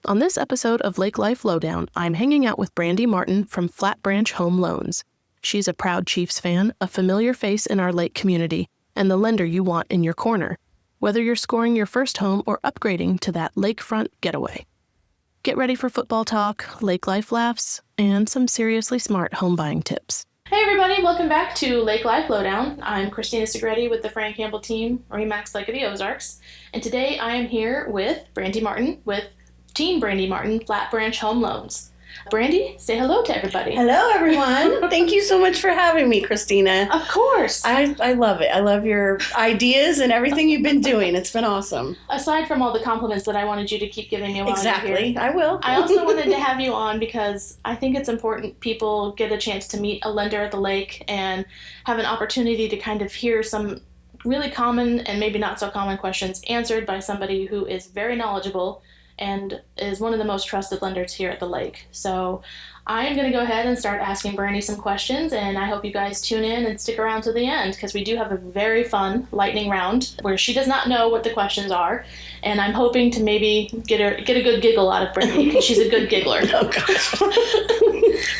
On this episode of Lake Life Lowdown, I'm hanging out with Brandi Martin from Flat Branch Home Loans. She's a proud Chiefs fan, a familiar face in our lake community, and the lender you want in your corner, whether you're scoring your first home or upgrading to that lakefront getaway. Get ready for football talk, lake life laughs, and some seriously smart home buying tips. Hey everybody, welcome back to Lake Life Lowdown. I'm Christina Segretti with the Frank Campbell team, Remax Lake of the Ozarks, and today I am here with Brandi Martin with Team Brandi Martin Flat Branch Home Loans. Brandi, say hello to everybody. Hello, everyone. Thank you so much for having me, Christina. Of course. I love it. I love your ideas and everything you've been doing. It's been awesome. Aside from all the compliments that I wanted you to keep giving me while you're here. I will. I also wanted to have you on because I think it's important people get a chance to meet a lender at the lake and have an opportunity to kind of hear some really common and maybe not so common questions answered by somebody who is very knowledgeable and is one of the most trusted lenders here at the lake. So I am going to go ahead and start asking Brandi some questions, and I hope you guys tune in and stick around to the end because we do have a very fun lightning round where she does not know what the questions are, and I'm hoping to maybe get a good giggle out of Brandi because she's a good giggler. Oh gosh.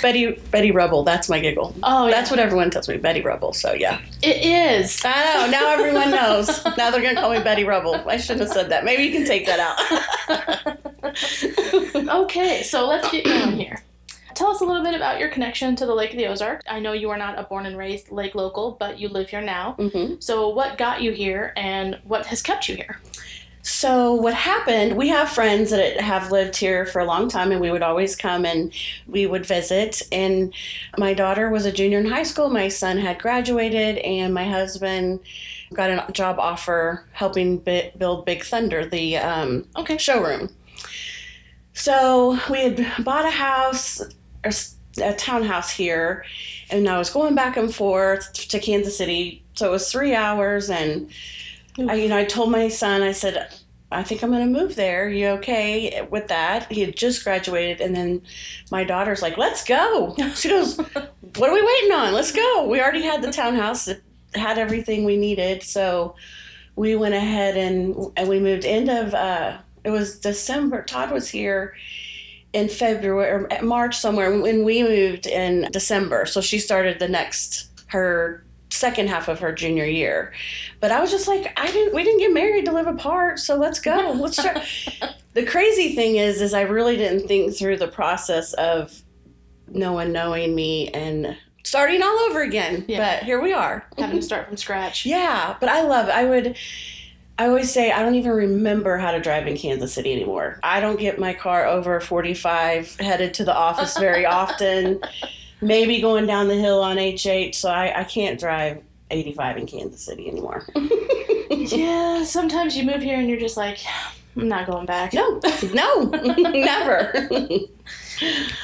Betty Rubble, that's my giggle. Oh, yeah. That's what everyone tells me, Betty Rubble, so yeah. It is. I know, now everyone knows. Now they're going to call me Betty Rubble. I shouldn't have said that. Maybe you can take that out. Okay, so let's get going here. Tell us a little bit about your connection to the Lake of the Ozarks. I know you are not a born and raised lake local, but you live here now. Mm-hmm. So what got you here and what has kept you here? So what happened, we have friends that have lived here for a long time, and we would always come and we would visit. And my daughter was a junior in high school. My son had graduated, and my husband got a job offer helping build Big Thunder, the showroom. So we had bought a house, a townhouse here, and I was going back and forth to Kansas City. So it was 3 hours, and I told my son, I said, I think I'm going to move there. You okay with that? He had just graduated, and then my daughter's like, let's go. She goes, what are we waiting on? Let's go. We already had the townhouse that had everything we needed, so we went ahead and we moved it was December. Todd was here in February or March somewhere when we moved in December. So she started her second half of her junior year. But I was just like, we didn't get married to live apart, so let's go. Let's try. The crazy thing is I really didn't think through the process of no one knowing me and starting all over again. Yeah. But here we are. Having to start from scratch. Yeah, but I love it. I always say I don't even remember how to drive in Kansas City anymore. I don't get my car over 45 headed to the office very often. Maybe going down the hill on H8, so I can't drive 85 in Kansas City anymore. Yeah, sometimes you move here and you're just like, I'm not going back. No, never.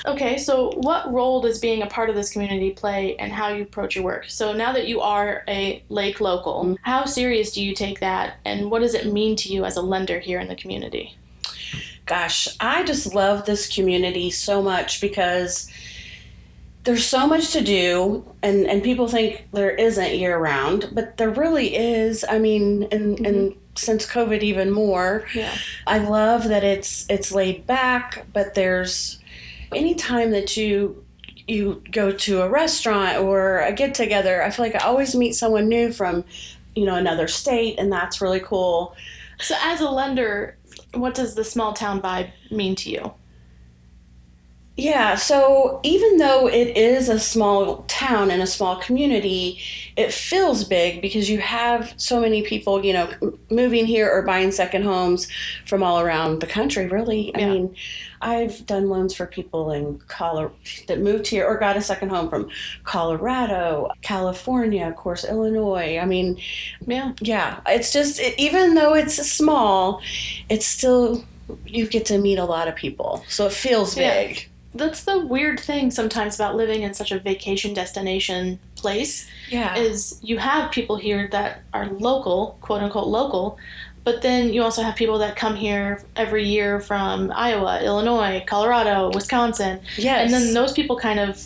Okay, so what role does being a part of this community play in how you approach your work? So now that you are a lake local, how serious do you take that, and what does it mean to you as a lender here in the community? Gosh, I just love this community so much because there's so much to do, and people think there isn't year-round, but there really is. I mean, and since COVID even more. Yeah. I love that it's laid back, but there's any time that you go to a restaurant or a get-together, I feel like I always meet someone new from, another state, and that's really cool. So as a lender, what does the small town vibe mean to you? Yeah, so even though it is a small town and a small community, it feels big because you have so many people, moving here or buying second homes from all around the country, really. Yeah. I mean, I've done loans for people in Colorado that moved here or got a second home from Colorado, California, of course, Illinois. I mean, yeah, it's just, even though it's small, it's still, you get to meet a lot of people. So it feels big. Yeah. That's the weird thing sometimes about living in such a vacation destination place. Yeah. Is you have people here that are local, quote unquote local, but then you also have people that come here every year from Iowa, Illinois, Colorado, Wisconsin. Yes. And then those people kind of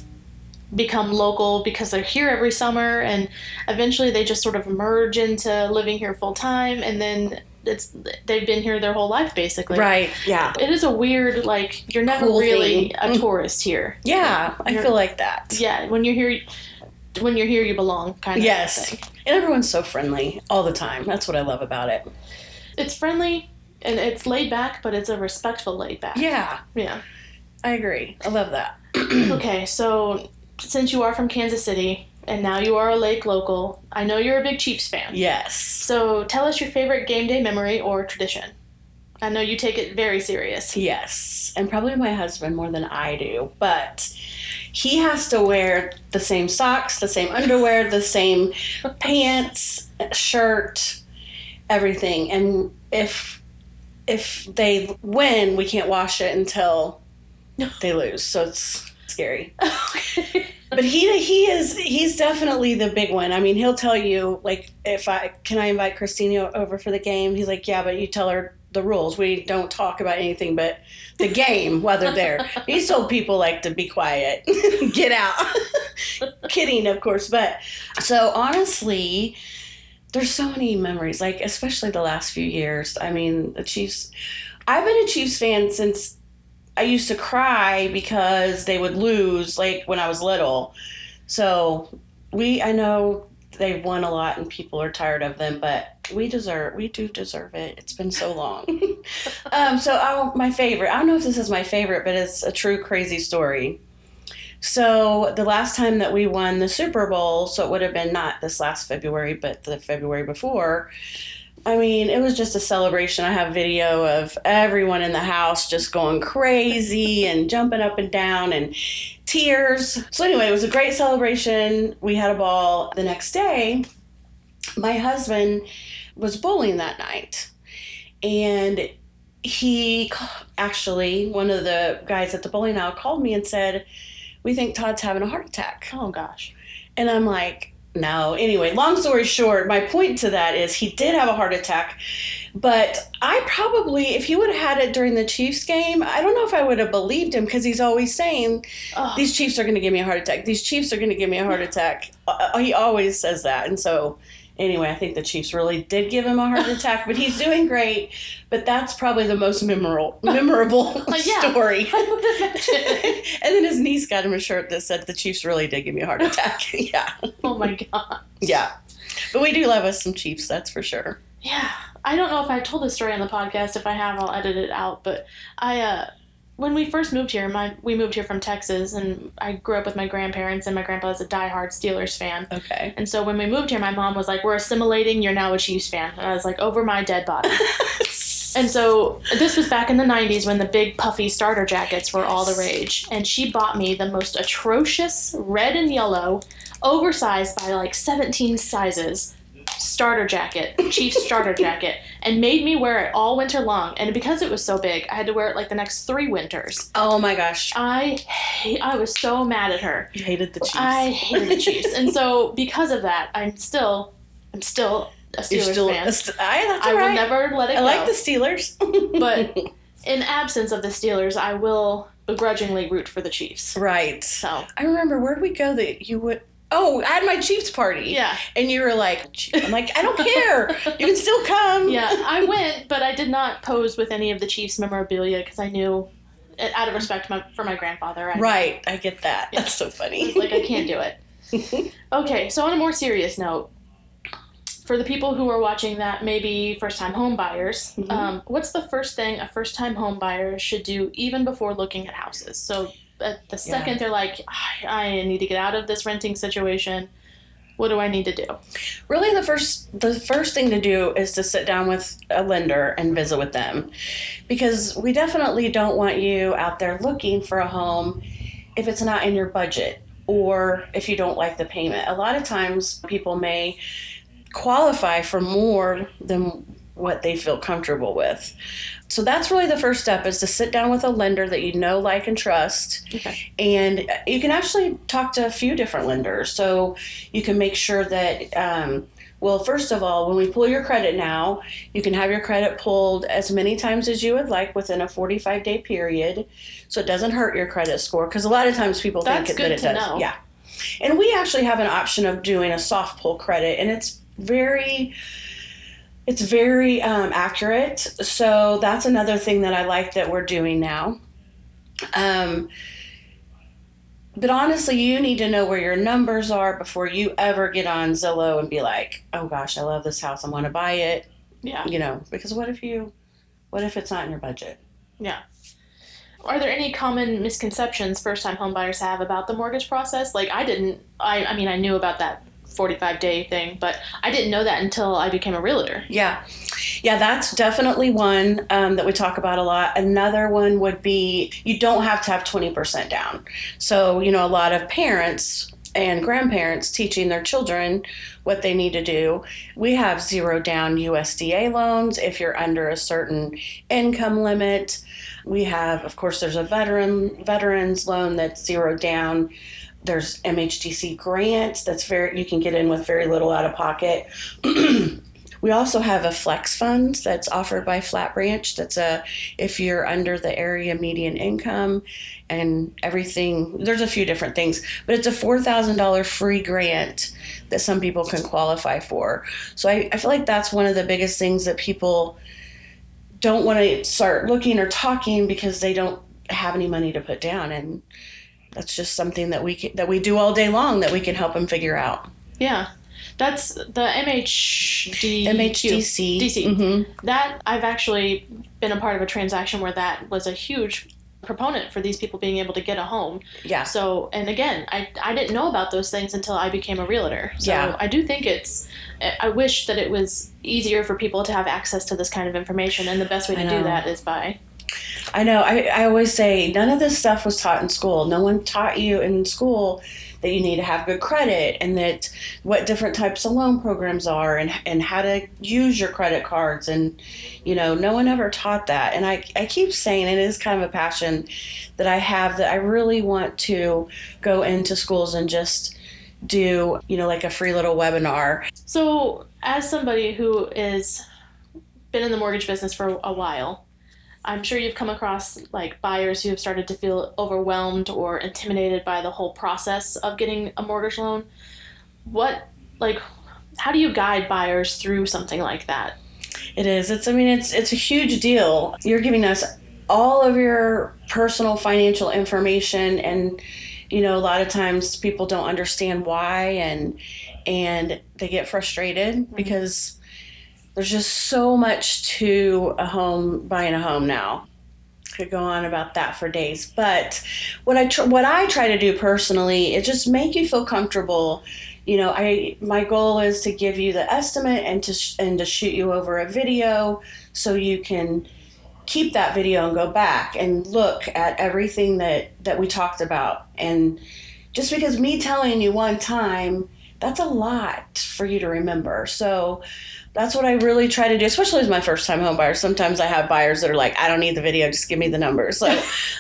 become local because they're here every summer, and eventually they just sort of merge into living here full time, and then they've been here their whole life, basically. Right, yeah. It is a weird, like, you're never Cool really thing. a tourist here. Yeah, I feel like that. Yeah, when you're here, you belong, kind of. Yes. thing. And everyone's so friendly all the time. That's what I love about it. It's friendly, and it's laid back, but it's a respectful laid back. Yeah. Yeah. I agree. I love that. Okay, so since you are from Kansas City, and now you are a Lake local, I know you're a big Chiefs fan. Yes. So tell us your favorite game day memory or tradition. I know you take it very serious. Yes. And probably my husband more than I do. But he has to wear the same socks, the same underwear, the same pants, shirt, everything. And if they win, we can't wash it until they lose. So it's scary. But he's definitely the big one. I mean, he'll tell you, like, can I invite Christina over for the game? He's like, yeah, but you tell her the rules. We don't talk about anything but the game while they're there. He's told people, like, to be quiet, get out. Kidding, of course. But so honestly, there's so many memories, like, especially the last few years. I mean, the Chiefs, I've been a Chiefs fan since I used to cry because they would lose, like, when I was little. So I know they've won a lot and people are tired of them, but we do deserve it. It's been so long. My favorite, I don't know if this is my favorite, but it's a true crazy story. So the last time that we won the Super Bowl, so it would have been not this last February, but the February before, I mean, it was just a celebration. I have video of everyone in the house just going crazy and jumping up and down and tears. So anyway, it was a great celebration. We had a ball. The next day, my husband was bowling that night. And one of the guys at the bowling alley called me and said, we think Todd's having a heart attack. Oh, gosh. And I'm like, no. Anyway, long story short, my point to that is he did have a heart attack, but I probably, if he would have had it during the Chiefs game, I don't know if I would have believed him because he's always saying, these Chiefs are going to give me a heart attack. These Chiefs are going to give me a heart attack. He always says that. And so anyway, I think the Chiefs really did give him a heart attack, but he's doing great. But that's probably the most memorable story. I would imagine. And then his niece got him a shirt that said the Chiefs really did give me a heart attack. Yeah. Oh my God. Yeah. But we do love us some Chiefs, that's for sure. Yeah. I don't know if I told this story on the podcast. If I have, I'll edit it out. But when we first moved here, we moved here from Texas, and I grew up with my grandparents, and my grandpa is a diehard Steelers fan. Okay. And so when we moved here, my mom was like, we're assimilating, you're now a Chiefs fan. And I was like, over my dead body. And so this was back in the 90s when the big puffy starter jackets were all the rage. And she bought me the most atrocious red and yellow, oversized by like 17 sizes, starter jacket, Chiefs starter jacket, and made me wear it all winter long. And because it was so big, I had to wear it like the next 3 winters. Oh my gosh. I was so mad at her. You hated the Chiefs. I hated the Chiefs. And so because of that, I'm still a Steelers fan. That's I will never let it go. I like the Steelers. But in absence of the Steelers, I will begrudgingly root for the Chiefs. Right. So I remember, where did we go that you would... Oh, I had my Chiefs party. Yeah. And you were like, I'm like, I don't care. You can still come. Yeah, I went, but I did not pose with any of the Chiefs memorabilia because I knew, out of respect for my grandfather. Right, I get that. Yeah. That's so funny. I was like, I can't do it. Okay, so on a more serious note, for the people who are watching that may be first-time home buyers, what's the first thing a first-time home buyer should do even before looking at houses? So at the second they're like, I need to get out of this renting situation, what do I need to do? Really, the first thing to do is to sit down with a lender and visit with them, because we definitely don't want you out there looking for a home if it's not in your budget or if you don't like the payment. A lot of times people may qualify for more than what they feel comfortable with. So that's really the first step, is to sit down with a lender that you know, like, and trust. Okay. And you can actually talk to a few different lenders. So you can make sure that, first of all, when we pull your credit now, you can have your credit pulled as many times as you would like within a 45-day period. So it doesn't hurt your credit score, because a lot of times people think that it does. Know. Yeah. And we actually have an option of doing a soft pull credit, and it's very It's very accurate. So that's another thing that I like that we're doing now. But honestly, you need to know where your numbers are before you ever get on Zillow and be like, oh gosh, I love this house. I want to buy it. Yeah. Because what if it's not in your budget? Yeah. Are there any common misconceptions first-time home buyers have about the mortgage process? Like, I didn't, I mean, I knew about that 45-day thing, but I didn't know that until I became a realtor. Yeah, that's definitely one that we talk about a lot. Another one would be you don't have to have 20% down. So, a lot of parents and grandparents teaching their children what they need to do. We have 0 down USDA loans if you're under a certain income limit. We have, of course, there's a veterans loan that's 0 down. There's MHDC grants you can get in with very little out of pocket. We also have a flex fund that's offered by Flat Branch. That's if you're under the area median income and everything. There's a few different things, but it's a $4,000 free grant that some people can qualify for. So I feel like that's one of the biggest things that people don't want to start looking or talking because they don't have any money to put down, and that's just something that we do all day long that we can help them figure out. Yeah. That's the MHDC. Mm-hmm. That I've actually been a part of a transaction where that was a huge proponent for these people being able to get a home. Yeah. So, and again, I didn't know about those things until I became a realtor. So yeah. I do think I wish that it was easier for people to have access to this kind of information, and the best way to do that is by... I know. I always say none of this stuff was taught in school. No one taught you in school that you need to have good credit and that what different types of loan programs are and how to use your credit cards. And, no one ever taught that. And I keep saying it is kind of a passion that I have, that I really want to go into schools and just do, like a free little webinar. So as somebody who has been in the mortgage business for a while, I'm sure you've come across like buyers who have started to feel overwhelmed or intimidated by the whole process of getting a mortgage loan. How do you guide buyers through something like that? It is. It's a huge deal. You're giving us all of your personal financial information, and a lot of times people don't understand why, and they get frustrated because there's just so much to buying a home now. Could go on about that for days. But what I try to do personally is just make you feel comfortable. My goal is to give you the estimate and to shoot you over a video so you can keep that video and go back and look at everything that we talked about. And just because me telling you one time, that's a lot for you to remember. So that's what I really try to do, especially as my first-time home buyer. Sometimes I have buyers that are like, I don't need the video, just give me the numbers. So,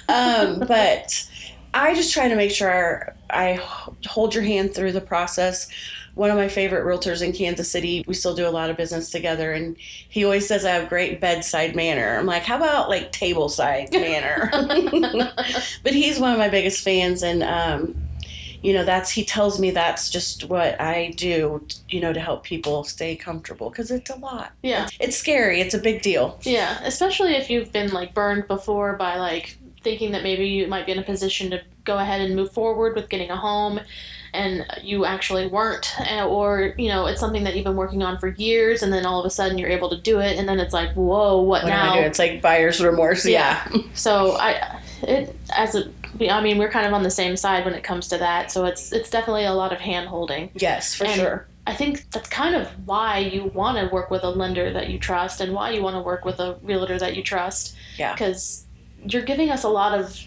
but I just try to make sure I hold your hand through the process. One of my favorite realtors in Kansas City, we still do a lot of business together, and he always says I have great bedside manner. I'm like, how about like tableside manner? But he's one of my biggest fans, and he tells me that's just what I do, to help people stay comfortable, because it's a lot. Yeah. It's scary. It's a big deal. Yeah, especially if you've been burned before by thinking that maybe you might be in a position to go ahead and move forward with getting a home, and you actually weren't, or it's something that you've been working on for years, and then all of a sudden you're able to do it, and then it's like, whoa, what now? Am I doing? It's like buyer's remorse. Yeah. So we're kind of on the same side when it comes to that. So it's definitely a lot of hand holding. Yes, for sure. I think that's kind of why you want to work with a lender that you trust, and why you want to work with a realtor that you trust. Yeah. Because you're giving us a lot of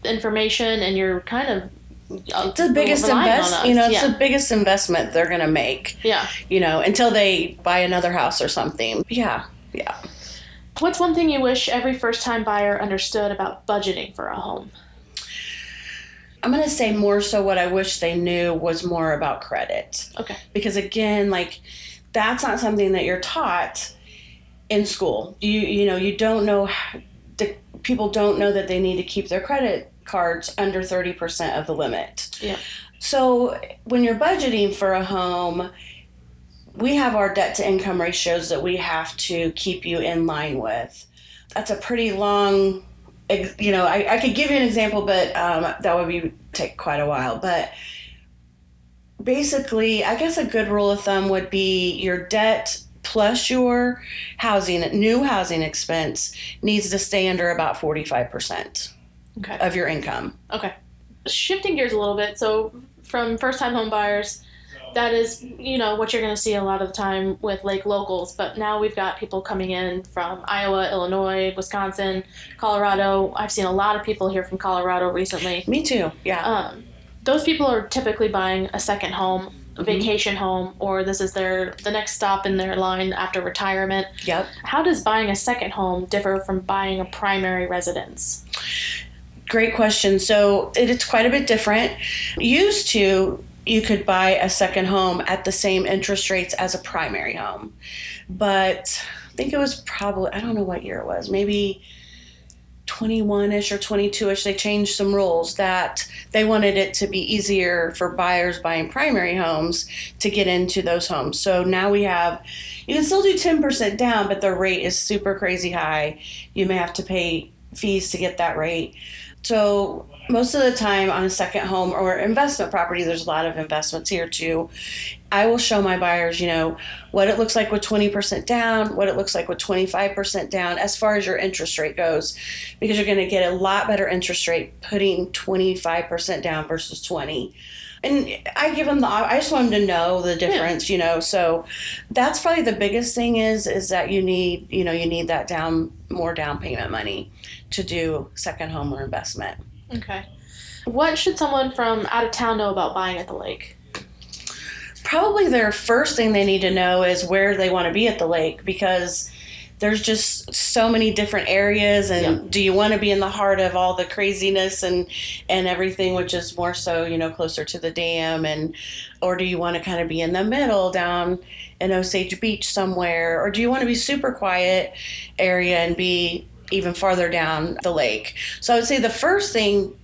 information, and you're kind of it's the biggest it's the biggest investment they're going to make. Yeah. Until they buy another house or something. Yeah. Yeah. What's one thing you wish every first-time buyer understood about budgeting for a home? I'm going to say more so what I wish they knew was more about credit. Okay. Because again, that's not something that you're taught in school. You don't know, people don't know that they need to keep their credit cards under 30% of the limit. Yeah. So when you're budgeting for a home, we have our debt to income ratios that we have to keep you in line with. That's a pretty long, I could give you an example, but that would take quite a while. But basically, I guess a good rule of thumb would be your debt plus your new housing expense needs to stay under about 45% of your income. Okay. Shifting gears a little bit, so from first-time home buyers, that is, what you're going to see a lot of the time with Lake locals, but now we've got people coming in from Iowa, Illinois, Wisconsin, Colorado. I've seen a lot of people here from Colorado recently. Me too, yeah. Those people are typically buying a second home, a vacation home, or this is the next stop in their line after retirement. Yep. How does buying a second home differ from buying a primary residence? Great question. So it's quite a bit different. Used to, you could buy a second home at the same interest rates as a primary home. But I think it was probably, I don't know what year it was, maybe 21-ish or 22-ish, they changed some rules that they wanted it to be easier for buyers buying primary homes to get into those homes. So now you can still do 10% down, but the rate is super crazy high. You may have to pay fees to get that rate. So most of the time on a second home or investment property, there's a lot of investments here too. I will show my buyers, what it looks like with 20% down, what it looks like with 25% down as far as your interest rate goes, because you're going to get a lot better interest rate putting 25% down versus 20. And I give them I just want them to know the difference, so that's probably the biggest thing is that you need that more down payment money to do second home or investment. Okay. What should someone from out of town know about buying at the lake? Probably their first thing they need to know is where they want to be at the lake, because there's just so many different areas, and do you want to be in the heart of all the craziness and everything, which is more so, closer to the dam, or do you want to kind of be in the middle down in Osage Beach somewhere, or do you want to be super quiet area and be even farther down the lake? So I would say the first thing,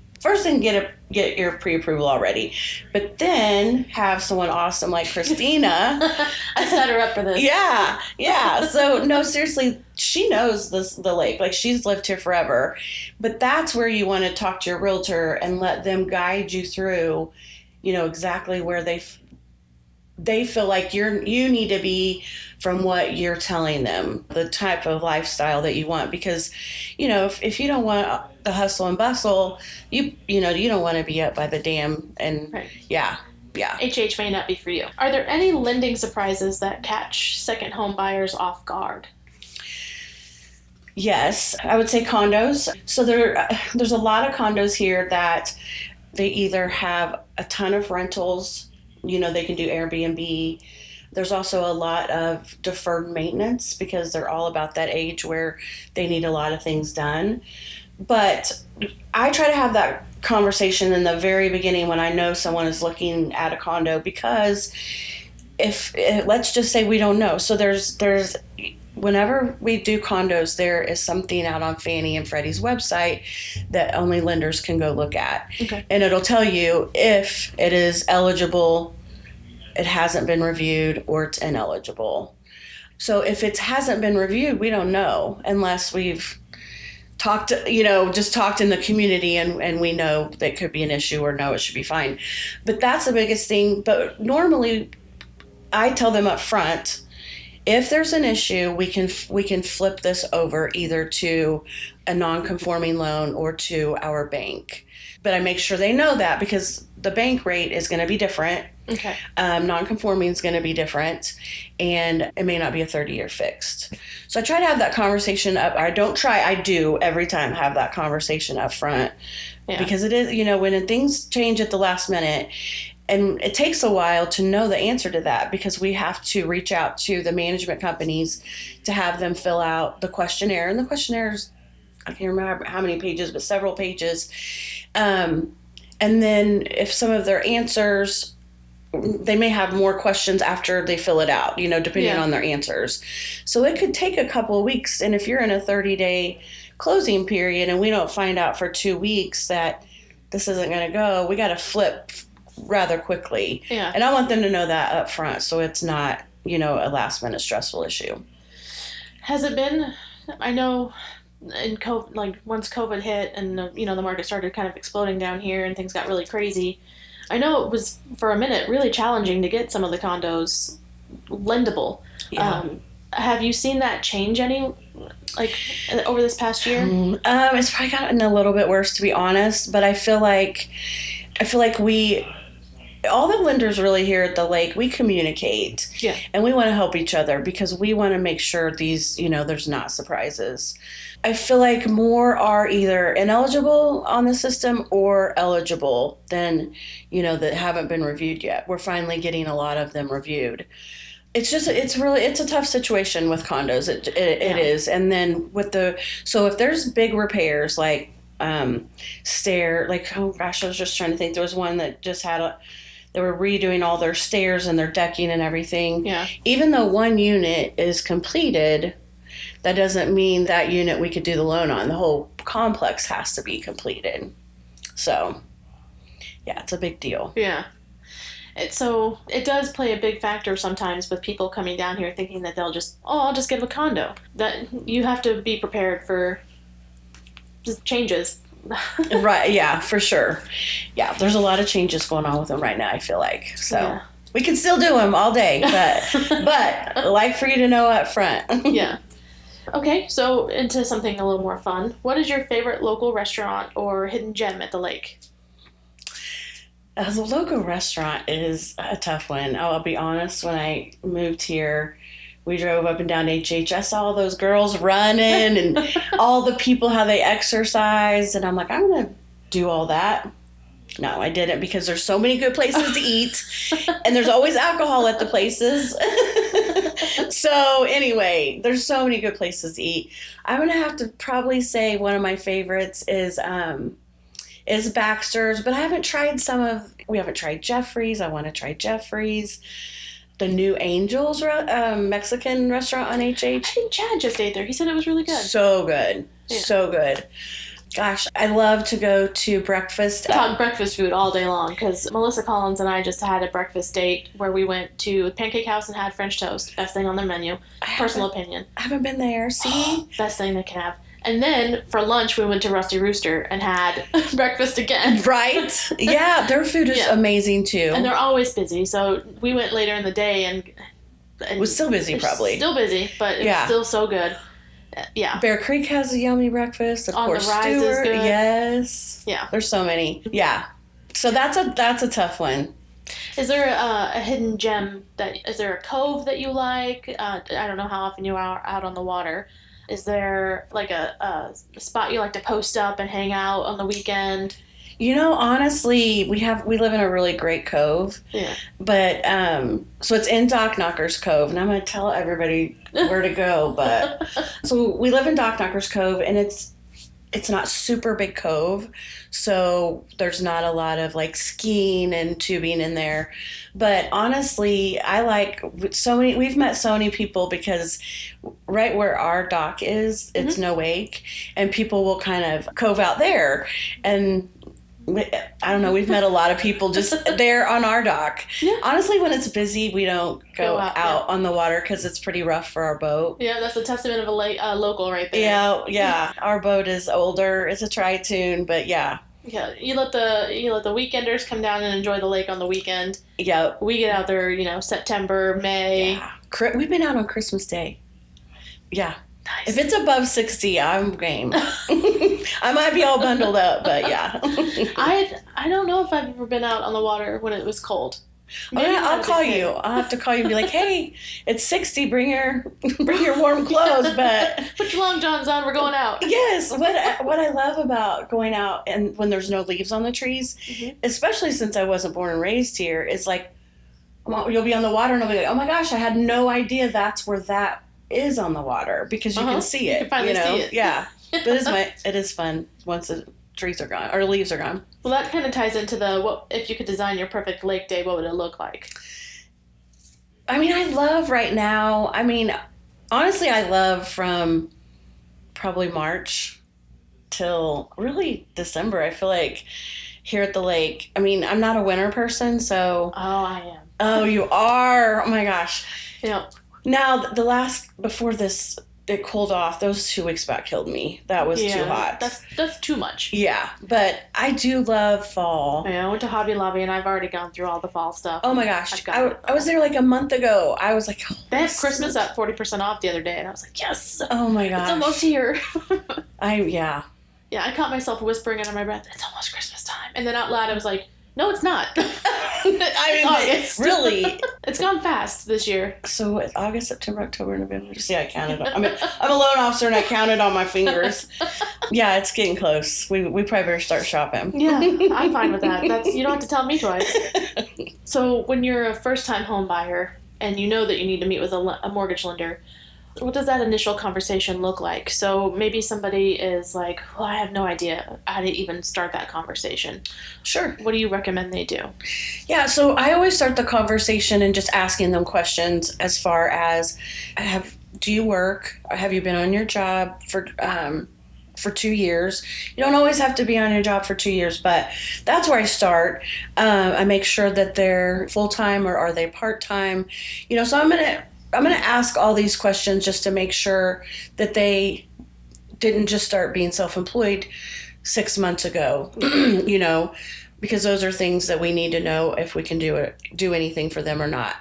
get your pre-approval already, but then have someone awesome like Christina. I set her up for this. Yeah. So no, seriously, she knows the lake. Like, she's lived here forever. But that's where you want to talk to your realtor and let them guide you through, exactly where they feel like you need to be from what you're telling them, the type of lifestyle that you want. Because, if you don't want the hustle and bustle, you don't want to be up by the dam. And right. Yeah. HH may not be for you. Are there any lending surprises that catch second home buyers off guard? Yes, I would say condos. So there's a lot of condos here that they either have a ton of rentals, they can do Airbnb. There's also a lot of deferred maintenance because they're all about that age where they need a lot of things done. But I try to have that conversation in the very beginning when I know someone is looking at a condo, because if let's just say we don't know. So there's whenever we do condos, there is something out on Fannie and Freddie's website that only lenders can go look at. Okay. And it'll tell you if it is eligible, it hasn't been reviewed, or it's ineligible. So if it hasn't been reviewed, we don't know unless we've talked in the community and we know that could be an issue, or no, it should be fine. But that's the biggest thing. But normally I tell them up front, if there's an issue, we can flip this over either to a non-conforming loan or to our bank. But I make sure they know that, because the bank rate is going to be different. Okay. Non-conforming is going to be different, and it may not be a 30-year fixed. So I try to have that conversation up. I do every time have that conversation up front, because it is, when things change at the last minute, and it takes a while to know the answer to that, because we have to reach out to the management companies to have them fill out the questionnaire. And the questionnaires, I can't remember how many pages, but several pages. And then if some of their answers, they may have more questions after they fill it out, depending on their answers. So it could take a couple of weeks. And if you're in a 30-day closing period and we don't find out for 2 weeks that this isn't going to go, we got to flip rather quickly. Yeah. And I want them to know that up front, so it's not a last minute stressful issue. Has it been, I know in COVID, like once COVID hit and the market started kind of exploding down here and things got really crazy, I know it was for a minute really challenging to get some of the condos lendable. Yeah. Have you seen that change any, like, over this past year? It's probably gotten a little bit worse, to be honest, but I feel like all the lenders really here at the lake, we communicate. Yeah. And we want to help each other because we want to make sure these, there's not surprises. I feel like more are either ineligible on the system or eligible than, that haven't been reviewed yet. We're finally getting a lot of them reviewed. It's a tough situation with condos. It is. And then so if there's big repairs like oh gosh, I was just trying to think. There was one that just they were redoing all their stairs and their decking and everything. Yeah. Even though one unit is completed, that doesn't mean that unit we could do the loan on. The whole complex has to be completed. So, yeah, it's a big deal. Yeah. So it does play a big factor sometimes with people coming down here thinking that I'll just get a condo. That you have to be prepared for changes. Right, yeah, for sure. Yeah, there's a lot of changes going on with them right now, I feel like. So yeah. We can still do them all day, but I'd like for you to know up front. Yeah. Okay, so into something a little more fun. What is your favorite local restaurant or hidden gem at the lake? The local restaurant is a tough one. I'll be honest, when I moved here, we drove up and down HH. I saw all those girls running and all the people, how they exercise. And I'm like, I'm going to do all that. No, I didn't because there's so many good places to eat. And there's always alcohol at the places. So anyway, there's so many good places to eat. I'm going to have to probably say one of my favorites is Baxter's, but I haven't tried we haven't tried Jeffrey's. I want to try Jeffrey's. The New Angels Mexican restaurant on HH. I think Chad just ate there. He said it was really good. So good. Yeah. So good. Gosh, I love to go to breakfast. Talk breakfast food all day long because Melissa Collins and I just had a breakfast date where we went to Pancake House and had French toast. Best thing on their menu. Personal opinion. I haven't been there. See? Best thing they can have. And then for lunch, we went to Rusty Rooster and had breakfast again. Right? Yeah, their food is amazing too. And they're always busy. So we went later in the day and it was still busy probably. Still busy, but it's still so good. Yeah. Bear Creek has a yummy breakfast. Of course, the Rise is good. Yes. Yeah. There's so many. Yeah. So that's a tough one. Is there a hidden gem is there a cove that you like? I don't know how often you are out on the water. Is there like a spot you like to post up and hang out on the weekend? Honestly, we live in a really great cove. Yeah. But so it's in Dock Knockers Cove, and I'm going to tell everybody where to go. But so we live in Dock Knockers Cove, and it's not super big cove, so there's not a lot of like skiing and tubing in there. But honestly, we've met so many people because right where our dock is, it's no wake, and people will kind of cove out there. And I don't know, we've met a lot of people just there on our dock. Yeah. Honestly, when it's busy, we don't go out on the water because it's pretty rough for our boat. Yeah, that's a testament of a local right there. Yeah. Our boat is older. It's a tri-tune, but yeah. Yeah, you let the weekenders come down and enjoy the lake on the weekend. Yeah. We get out there, September, May. Yeah. We've been out on Christmas Day. Yeah. Nice. If it's above 60, I'm game. I might be all bundled up, but yeah. I don't know if I've ever been out on the water when it was cold. I'll call you. I'll have to call you and be like, hey, it's 60. Bring your warm clothes, but put your long johns on. We're going out. Yes. What I love about going out and when there's no leaves on the trees, especially since I wasn't born and raised here, is like you'll be on the water and I'll be like, oh my gosh, I had no idea that's where that is on the water because you can see it. You can finally see it. Yeah. But it is fun once the trees are gone or leaves are gone. Well, that kind of ties into what if you could design your perfect lake day, what would it look like? I love right now. Honestly, I love from probably March till really December. I feel like here at the lake, I'm not a winter person, so. Oh, I am. Oh, you are? Oh my gosh. Yeah. Now, before this, it cooled off. Those 2 weeks back killed me. That was too hot. That's too much. Yeah, but I do love fall. Yeah, I went to Hobby Lobby and I've already gone through all the fall stuff. Oh my gosh. I was there like a month ago. I was like, they had Christmas at 40% off the other day and I was like, yes. Oh my gosh. It's almost here. Yeah. Yeah, I caught myself whispering under my breath, it's almost Christmas time. And then out loud I was like, no, it's not. August. Really? It's gone fast this year. So it's August, September, October, November. See, I counted. I'm a loan officer and I counted on my fingers. Yeah, it's getting close. We probably better start shopping. Yeah, I'm fine with that. You don't have to tell me twice. So when you're a first-time home buyer and you know that you need to meet with a mortgage lender, what does that initial conversation look like? So maybe somebody is like, well, I have no idea how to even start that conversation. Sure. What do you recommend they do? Yeah, so I always start the conversation and just asking them questions as far as, do you work? Have you been on your job for 2 years? You don't always have to be on your job for 2 years, but that's where I start. I make sure that they're full-time or are they part-time. So I'm going to ask all these questions just to make sure that they didn't just start being self-employed 6 months ago, because those are things that we need to know if we can do anything for them or not.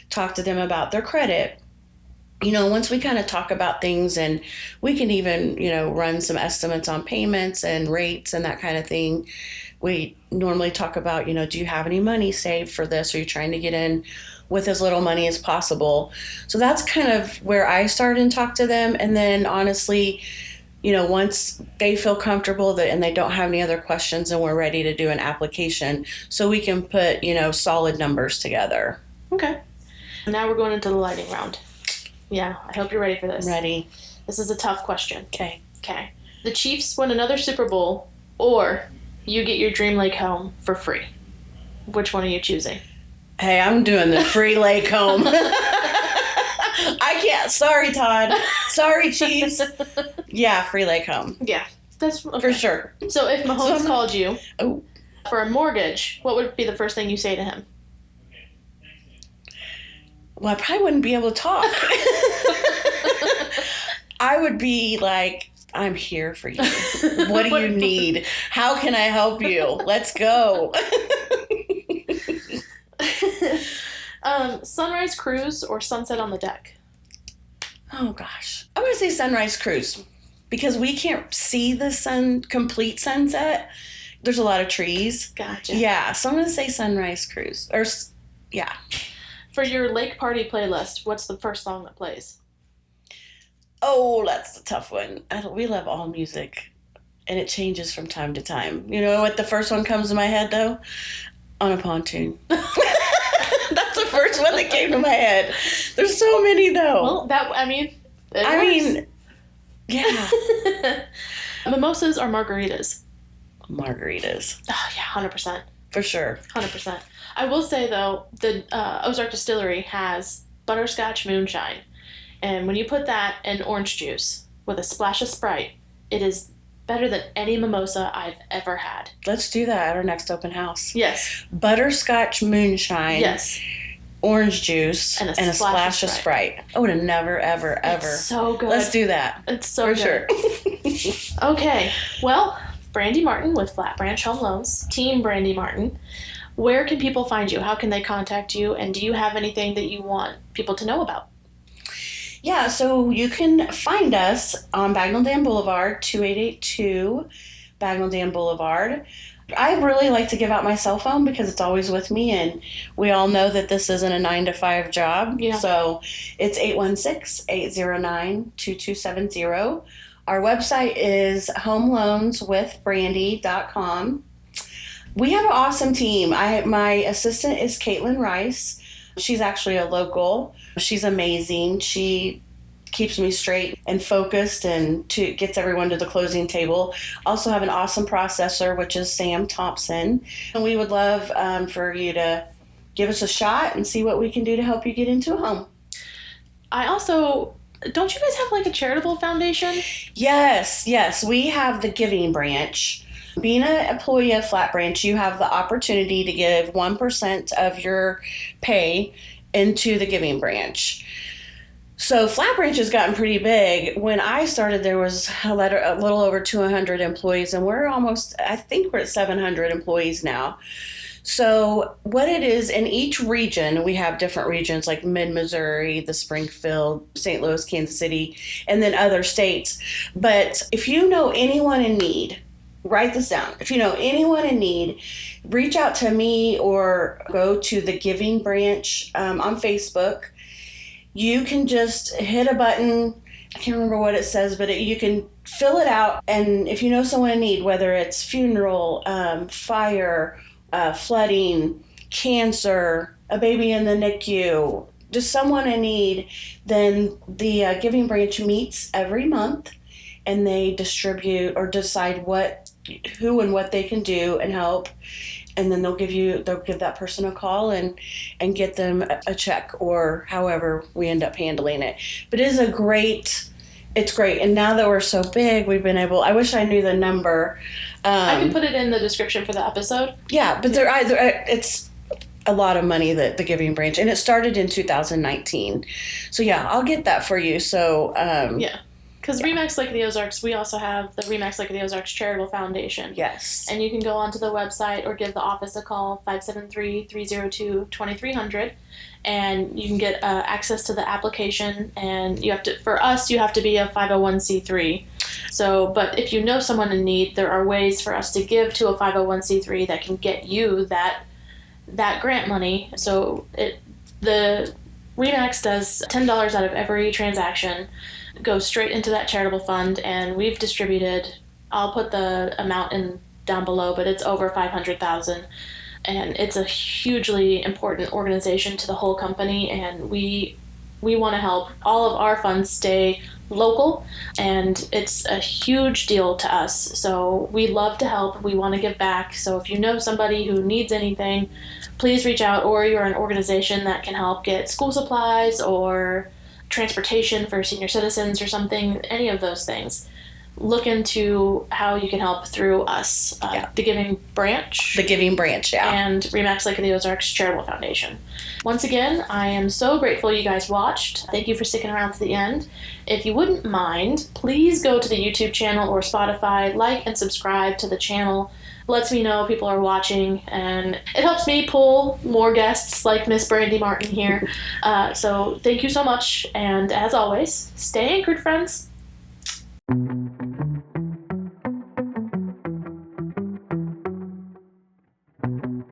Talk to them about their credit. Once we kind of talk about things and we can even, run some estimates on payments and rates and that kind of thing, we normally talk about, do you have any money saved for this? Are you trying to get in with as little money as possible? So that's kind of where I start and talk to them. And then honestly, once they feel comfortable and they don't have any other questions, and we're ready to do an application so we can put, solid numbers together. Okay. Now we're going into the lightning round. Yeah, I hope you're ready for this. Ready. This is a tough question. Okay. The Chiefs win another Super Bowl, or you get your dream lake home for free. Which one are you choosing? Hey, I'm doing the free lake home. I can't. Sorry, Todd. Sorry, Chiefs. Yeah, free lake home. Yeah, that's okay. For sure. So if Mahomes called you Oh. for a mortgage, what would be the first thing you say to him? Well, I probably wouldn't be able to talk. I would be like, I'm here for you. What do you need? How can I help you? Let's go. Sunrise cruise or sunset on the deck? Oh, gosh. I'm going to say sunrise cruise because we can't see the complete sunset. There's a lot of trees. Gotcha. Yeah, so I'm going to say sunrise cruise. Yeah. For your lake party playlist, what's the first song that plays? Oh, that's a tough one. We love all music, and it changes from time to time. You know what the first one comes to my head, though? On a Pontoon. That's the first one that came to my head. There's so many, though. Well, yeah. Mimosas or margaritas? Margaritas. Oh, yeah, 100%. For sure. 100%. I will say, though, the Ozark Distillery has butterscotch moonshine. And when you put that in orange juice with a splash of Sprite, it is better than any mimosa I've ever had. Let's do that at our next open house. Yes. Butterscotch moonshine. Yes. Orange juice. And a splash of Sprite. I would have never, ever, ever. It's so good. Let's do that. It's so good. For sure. Okay. Well, Brandi Martin with Flat Branch Home Loans. Team Brandi Martin. Where can people find you? How can they contact you? And do you have anything that you want people to know about? Yeah, so you can find us on Bagnell Dam Boulevard, 2882 Bagnell Dam Boulevard. I really like to give out my cell phone because it's always with me, and we all know that this isn't a 9-to-5 job. Yeah. So it's 816-809-2270. Our website is homeloanswithbrandi.com. We have an awesome team. My assistant is Caitlin Rice. She's actually a local. She's amazing. She keeps me straight and focused and gets everyone to the closing table. Also have an awesome processor, which is Sam Thompson. And we would love for you to give us a shot and see what we can do to help you get into a home. Don't you guys have like a charitable foundation? Yes. We have the Giving Branch. Being an employee of Flat Branch, you have the opportunity to give 1% of your pay into the giving branch. So Flat Branch has gotten pretty big. When I started, there was a little over 200 employees, and I think we're at 700 employees now. So what it is, in each region, we have different regions like mid-Missouri, the Springfield, St. Louis, Kansas City, and then other states. But if you know anyone in need, write this down. If you know anyone in need, reach out to me or go to the Giving Branch on Facebook. You can just hit a button. I can't remember what it says, but you can fill it out. And if you know someone in need, whether it's funeral, fire, flooding, cancer, a baby in the NICU, just someone in need, then the Giving Branch meets every month, and they distribute or decide who and what they can do and help. And then they'll give that person a call and get them a check, or however we end up handling it. But it's great. And now that we're so big, I wish I knew the number. I can put it in the description for the episode. Yeah, but it's a lot of money, the Giving Branch, and it started in 2019. So yeah, I'll get that for you. So yeah. Because Remax Lake of the Ozarks, we also have the Remax Lake of the Ozarks Charitable Foundation. Yes. And you can go onto the website or give the office a call, 573-302-2300, and you can get access to the application. And you have to be a 501c3. So, but if you know someone in need, there are ways for us to give to a 501c3 that can get you that grant money. So the Remax does $10 out of every transaction goes straight into that charitable fund, and we've distributed, I'll put the amount in down below, but it's over $500,000, and it's a hugely important organization to the whole company, and we want to help all of our funds stay local, and it's a huge deal to us. So we love to help. We want to give back. So if you know somebody who needs anything, please reach out, or you're an organization that can help get school supplies or transportation for senior citizens or something, any of those things. Look into how you can help through us, the Giving Branch. The Giving Branch, yeah. And Remax Lake of the Ozarks Charitable Foundation. Once again, I am so grateful you guys watched. Thank you for sticking around to the end. If you wouldn't mind, please go to the YouTube channel or Spotify, like and subscribe to the channel. Lets me know people are watching, and it helps me pull more guests like Miss Brandi Martin here. So thank you so much, and as always, stay anchored, friends.